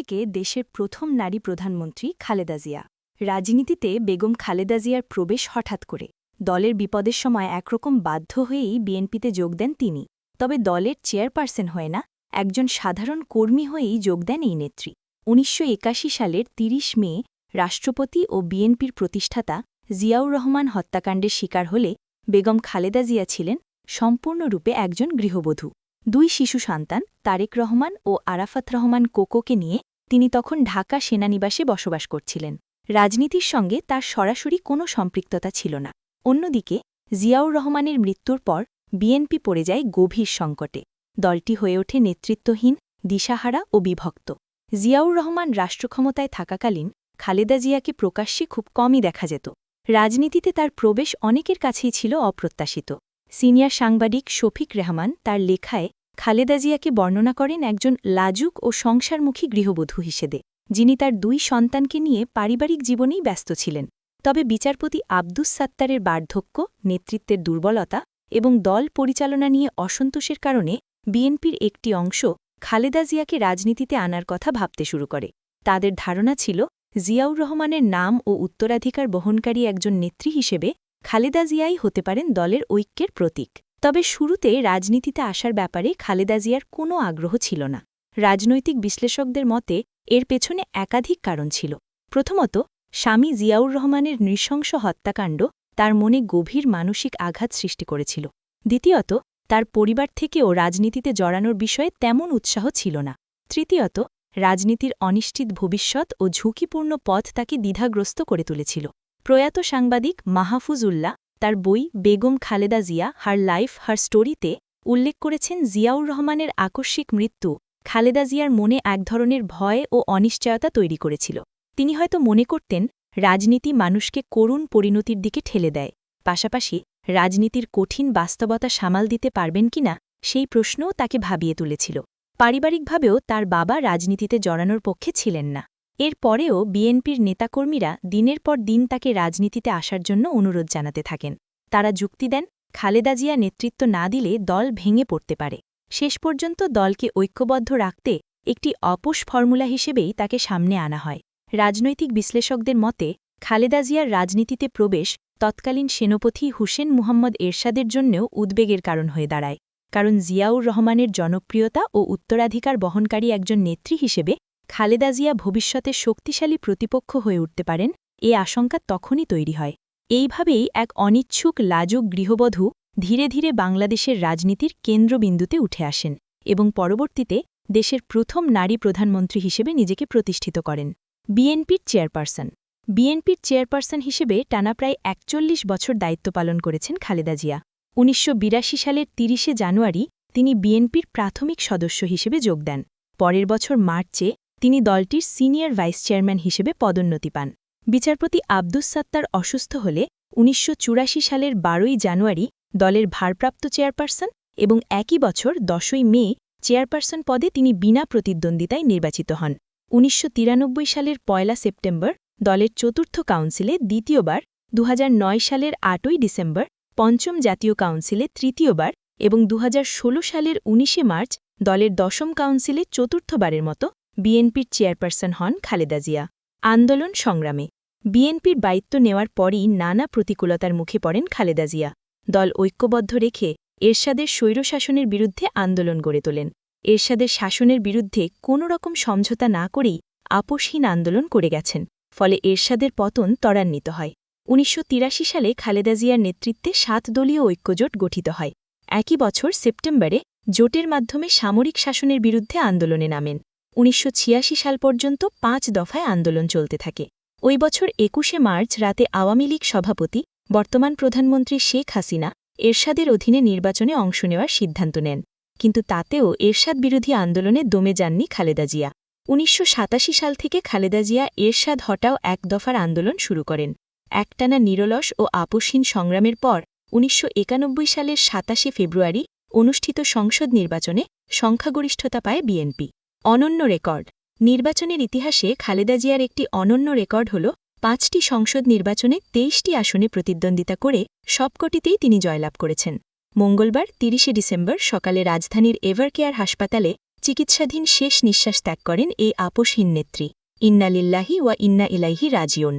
থেকে দেশের প্রথম নারী প্রধানমন্ত্রী খালেদা জিয়া। রাজনীতিতে বেগম খালেদা জিয়ার প্রবেশ হঠাৎ করে। দলের বিপদের সময় একরকম বাধ্য হয়েই বিএনপিতে যোগ দেন তিনি। তবে দলের চেয়ারপারসন হয়ে না, একজন সাধারণ কর্মী হয়েই যোগ দেন এই নেত্রী। ১৯৮১ সালের ৩০ মে রাষ্ট্রপতি ও বিএনপির প্রতিষ্ঠাতা জিয়াউর রহমান হত্যাকাণ্ডের শিকার হলে বেগম খালেদা জিয়া ছিলেন সম্পূর্ণরূপে একজন গৃহবধূ। ২ শিশু সন্তান তারেক রহমান ও আরাফাত রহমান কোকোকে নিয়ে তিনি তখন ঢাকা সেনানিবাসে বসবাস করছিলেন। রাজনীতির সঙ্গে তার সরাসরি কোনো সম্পৃক্ততা ছিল না। অন্যদিকে জিয়াউর রহমানের মৃত্যুর পর বিএনপি পড়ে যায় গভীর সংকটে। দলটি হয়ে ওঠে নেতৃত্বহীন, দিশাহারা ও বিভক্ত। জিয়াউর রহমান রাষ্ট্রক্ষমতায় থাকাকালীন খালেদা জিয়াকে প্রকাশ্যে খুব কমই দেখা যেত। রাজনীতিতে তার প্রবেশ অনেকের কাছেই ছিল অপ্রত্যাশিত। সিনিয়র সাংবাদিক শফিক রেহমান তার লেখায় খালেদা জিয়াকে বর্ণনা করেন একজন লাজুক ও সংসারমুখী গৃহবধূ হিসেবে, যিনি তার ২ সন্তানকে নিয়ে পারিবারিক জীবনেই ব্যস্ত ছিলেন। তবে বিচারপতি আব্দুস সাত্তারের বার্ধক্য, নেতৃত্বের দুর্বলতা এবং দল পরিচালনা নিয়ে অসন্তোষের কারণে বিএনপির একটি অংশ খালেদা জিয়াকে রাজনীতিতে আনার কথা ভাবতে শুরু করে। তাদের ধারণা ছিল জিয়াউর রহমানের নাম ও উত্তরাধিকার বহনকারী একজন নেত্রী হিসেবে খালেদা জিয়াই হতে পারেন দলের ঐক্যের প্রতীক। তবে শুরুতে রাজনীতিতে আসার ব্যাপারে খালেদা জিয়ার কোনো আগ্রহ ছিল না। রাজনৈতিক বিশ্লেষকদের মতে এর পেছনে একাধিক কারণ ছিল। প্রথমত, স্বামী জিয়াউর রহমানের নৃশংস হত্যাকাণ্ড তার মনে গভীর মানসিক আঘাত সৃষ্টি করেছিল। দ্বিতীয়ত, তার পরিবার থেকেও রাজনীতিতে জড়ানোর বিষয়ে তেমন উৎসাহ ছিল না। তৃতীয়ত, রাজনীতির অনিশ্চিত ভবিষ্যৎ ও ঝুঁকিপূর্ণ পথ তাকে দ্বিধাগ্রস্ত করে তুলেছিল। প্রয়াত সাংবাদিক মাহফুজ উল্লাহ তার বই বেগম খালেদা জিয়া হার লাইফ হার স্টোরিতে উল্লেখ করেছেন, জিয়াউর রহমানের আকস্মিক মৃত্যু খালেদা জিয়ার মনে এক ধরনের ভয় ও অনিশ্চয়তা তৈরি করেছিল। তিনি হয়তো মনে করতেন রাজনীতি মানুষকে করুণ পরিণতির দিকে ঠেলে দেয়। পাশাপাশি রাজনীতির কঠিন বাস্তবতা সামাল দিতে পারবেন কিনা সেই প্রশ্নও তাকে ভাবিয়ে তুলেছিল। পারিবারিকভাবেও তার বাবা রাজনীতিতে জড়ানোর পক্ষে ছিলেন না। এর পরেও বিএনপির নেতাকর্মীরা দিনের পর দিন তাকে রাজনীতিতে আসার জন্য অনুরোধ জানাতে থাকেন। তারা যুক্তি দেন, খালেদা জিয়া নেতৃত্ব না দিলে দল ভেঙে পড়তে পারে। শেষ পর্যন্ত দলকে ঐক্যবদ্ধ রাখতে একটি অপোষ ফর্মুলা হিসেবেই তাকে সামনে আনা হয়। রাজনৈতিক বিশ্লেষকদের মতে খালেদা জিয়ার রাজনীতিতে প্রবেশ তৎকালীন সেনাপতি হুসেন মুহাম্মদ এরশাদের জন্যও উদ্বেগের কারণ হয়ে দাঁড়ায়। কারণ জিয়াউর রহমানের জনপ্রিয়তা ও উত্তরাধিকার বহনকারী একজন নেত্রী হিসেবে খালেদা জিয়া ভবিষ্যতে শক্তিশালী প্রতিপক্ষ হয়ে উঠতে পারেন, এ আশঙ্কা তখনই তৈরি হয়। এইভাবেই এক অনিচ্ছুক লাজুক গৃহবধূ ধীরে ধীরে বাংলাদেশের রাজনীতির কেন্দ্রবিন্দুতে উঠে আসেন এবং পরবর্তীতে দেশের প্রথম নারী প্রধানমন্ত্রী হিসেবে নিজেকে প্রতিষ্ঠিত করেন। বিএনপির চেয়ারপারসন হিসেবে টানা প্রায় ৪১ বছর দায়িত্ব পালন করেছেন খালেদা জিয়া। ১৯৮২ সালের ৩০ জানুয়ারি তিনি বিএনপির প্রাথমিক সদস্য হিসেবে যোগ দেন। পরের বছর মার্চে তিনি দলটির সিনিয়র ভাইস চেয়ারম্যান হিসেবে পদোন্নতি পান। বিচারপতি আব্দুস সাত্তার অসুস্থ হলে ১৯৮৪ সালের ১২ জানুয়ারি দলের ভারপ্রাপ্ত চেয়ারপারসন এবং একই বছর ১০ মে চেয়ারপারসন পদে তিনি বিনা প্রতিদ্বন্দ্বিতায় নির্বাচিত হন। ১৯৯৩ সালের ১ সেপ্টেম্বর দলের চতুর্থ কাউন্সিলে দ্বিতীয়বার, ২০০৯ সালের ৮ ডিসেম্বর পঞ্চম জাতীয় কাউন্সিলে তৃতীয়বার এবং ২০১৬ সালের ১৯ মার্চ দলের দশম কাউন্সিলে চতুর্থবারের মতো বিএনপির চেয়ারপারসন হন খালেদা জিয়া। আন্দোলন সংগ্রামে বিএনপির দায়িত্ব নেওয়ার পরই নানা প্রতিকূলতার মুখে পড়েন খালেদা জিয়া। দল ঐক্যবদ্ধ রেখে এরশাদের স্বৈরশাসনের বিরুদ্ধে আন্দোলন গড়ে তোলেন। এরশাদের শাসনের বিরুদ্ধে কোনো রকম সমঝোতা না করেই আপোষহীন আন্দোলন করে গেছেন, ফলে এরশাদের পতন ত্বরান্বিত হয়। ১৯৮৩ সালে খালেদা জিয়ার নেতৃত্বে ৭ দলীয় ঐক্যজোট গঠিত হয়। একই বছর সেপ্টেম্বরে জোটের মাধ্যমে সামরিক শাসনের বিরুদ্ধে আন্দোলনে নামেন। ১৯৮৬ সাল পর্যন্ত ৫ দফায় আন্দোলন চলতে থাকে। ওই বছর ২১ মার্চ রাতে আওয়ামী লীগ সভাপতি বর্তমান প্রধানমন্ত্রী শেখ হাসিনা এরশাদের অধীনে নির্বাচনে অংশ নেওয়ার সিদ্ধান্ত নেন, কিন্তু তাতেও এরশাদ বিরোধী আন্দোলনে দমে যাননি খালেদা জিয়া। ১৯৮৭ সাল থেকে খালেদা জিয়া এরশাদ হটাও এক দফার আন্দোলন শুরু করেন। একটানা নিরলস ও আপোষহীন সংগ্রামের পর ১৯৯১ সালের ২৭ ফেব্রুয়ারি অনুষ্ঠিত সংসদ নির্বাচনে সংখ্যাগরিষ্ঠতা পায় বিএনপি। অনন্য রেকর্ড নির্বাচনের ইতিহাসে খালেদা জিয়ার একটি অনন্য রেকর্ড হল ৫টি সংসদ নির্বাচনে ২৩টি আসনে প্রতিদ্বন্দ্বিতা করে সবকটিতেই তিনি জয়লাভ করেছেন। মঙ্গলবার ৩০ ডিসেম্বর সকালে রাজধানীর এভারকেয়ার হাসপাতালে চিকিৎসাধীন শেষ নিঃশ্বাস ত্যাগ করেন এই আপসহীন নেত্রী। ইন্না লিল্লাহি ওয়া ইন্না ইলাইহি রাজিউন।